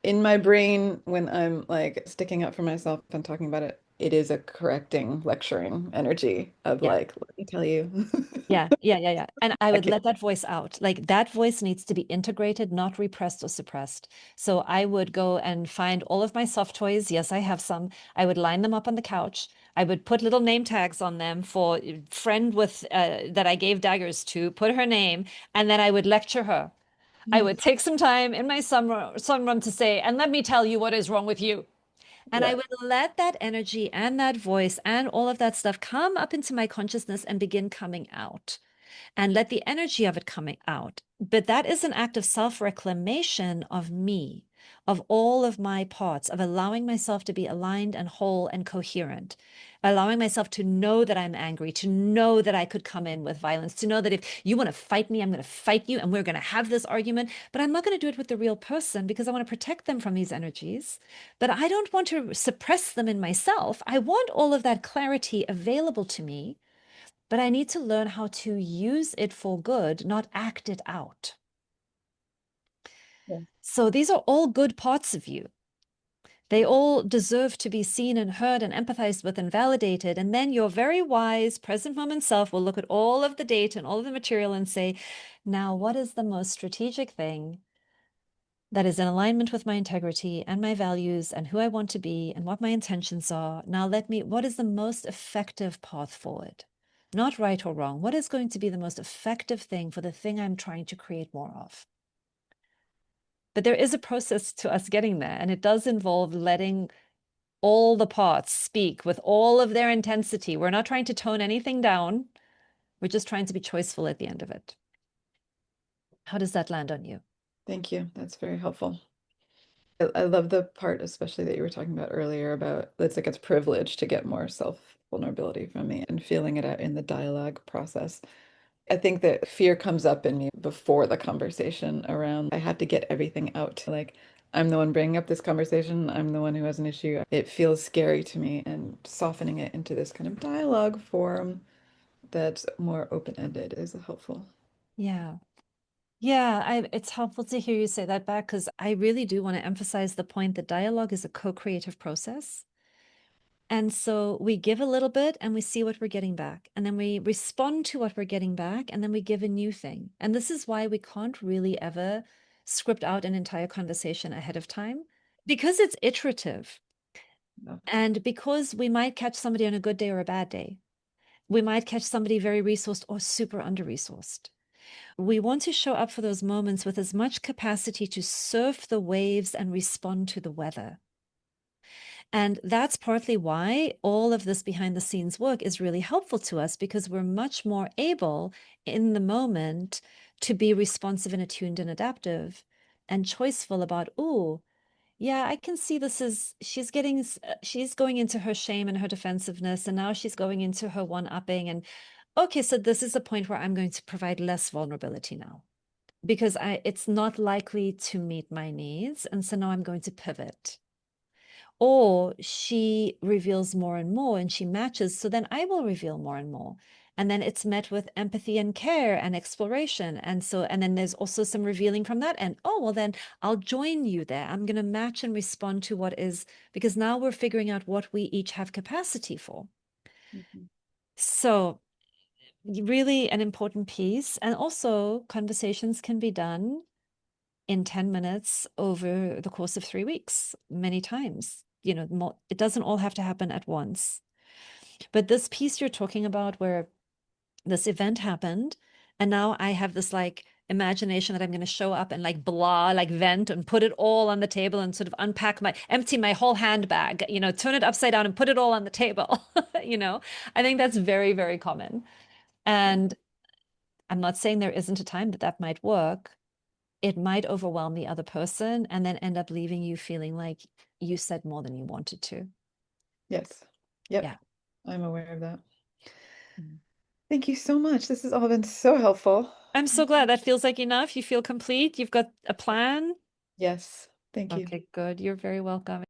in my brain, when I'm like sticking up for myself and talking about it, it is a correcting, lecturing energy of Yeah. like, let me tell you. Yeah. And I would Okay. let that voice out. Like that voice needs to be integrated, not repressed or suppressed. So I would go and find all of my soft toys. Yes, I have some. I would line them up on the couch. I would put little name tags on them for friend with that I gave daggers to, put her name, and then I would lecture her. I would take some time in my sunroom to say, and let me tell you what is wrong with you. And I Yeah. would let that energy and that voice and all of that stuff come up into my consciousness and begin coming out and let the energy of it coming out. But that is an act of self-reclamation of me, of all of my parts, of allowing myself to be aligned and whole and coherent, allowing myself to know that I'm angry, to know that I could come in with violence, to know that if you want to fight me, I'm going to fight you and we're going to have this argument, but I'm not going to do it with the real person because I want to protect them from these energies. But I don't want to suppress them in myself. I want all of that clarity available to me, but I need to learn how to use it for good, not act it out. Yeah. So these are all good parts of you. They all deserve to be seen and heard and empathized with and validated. And then your very wise present moment self will look at all of the data and all of the material and say, now, what is the most strategic thing that is in alignment with my integrity and my values and who I want to be and what my intentions are? Now, what is the most effective path forward? Not right or wrong. What is going to be the most effective thing for the thing I'm trying to create more of? But there is a process to us getting there, and it does involve letting all the parts speak with all of their intensity. We're not trying to tone anything down. We're just trying to be choiceful at the end of it. How does that land on you? Thank you. That's very helpful. I love the part, especially that you were talking about earlier about it's like it's privilege to get more self-vulnerability from me and feeling it out in the dialogue process. I think that fear comes up in me before the conversation around I have to get everything out. Like I'm the one bringing up this conversation. I'm the one who has an issue. It feels scary to me and softening it into this kind of dialogue form that's more open-ended is helpful. Yeah. Yeah, it's helpful to hear you say that back because I really do want to emphasize the point that dialogue is a co-creative process. And so we give a little bit and we see what we're getting back. And then we respond to what we're getting back. And then we give a new thing. And this is why we can't really ever script out an entire conversation ahead of time because it's iterative. Yeah. And because we might catch somebody on a good day or a bad day, we might catch somebody very resourced or super under-resourced. We want to show up for those moments with as much capacity to surf the waves and respond to the weather. And that's partly why all of this behind the scenes work is really helpful to us because we're much more able in the moment to be responsive and attuned and adaptive and choiceful about, oh, yeah, I can see this is she's going into her shame and her defensiveness, and now she's going into her one-upping. And okay, so this is a point where I'm going to provide less vulnerability now because it's not likely to meet my needs. And so now I'm going to pivot. Or she reveals more and more and she matches, so then I will reveal more and more. And then it's met with empathy and care and exploration. And then there's also some revealing from that. And oh, well, then I'll join you there. I'm going to match and respond to what is, because now we're figuring out what we each have capacity for. Mhm. So, really an important piece. And also, conversations can be done in 10 minutes over the course of 3 weeks, many times. It doesn't all have to happen at once. But this piece you're talking about where this event happened, and now I have this like imagination that I'm going to show up and like blah, like vent and put it all on the table and sort of empty my whole handbag, turn it upside down and put it all on the table. I think that's very, very common. Yeah. And I'm not saying there isn't a time that that might work. It might overwhelm the other person and then end up leaving you feeling like you said more than you wanted to. Yes. Yep. Yeah. I'm aware of that. Mm. Thank you so much. This has all been so helpful. I'm so glad that feels like enough. You feel complete. You've got a plan. Yes. Thank you. Okay, good. You're very welcome.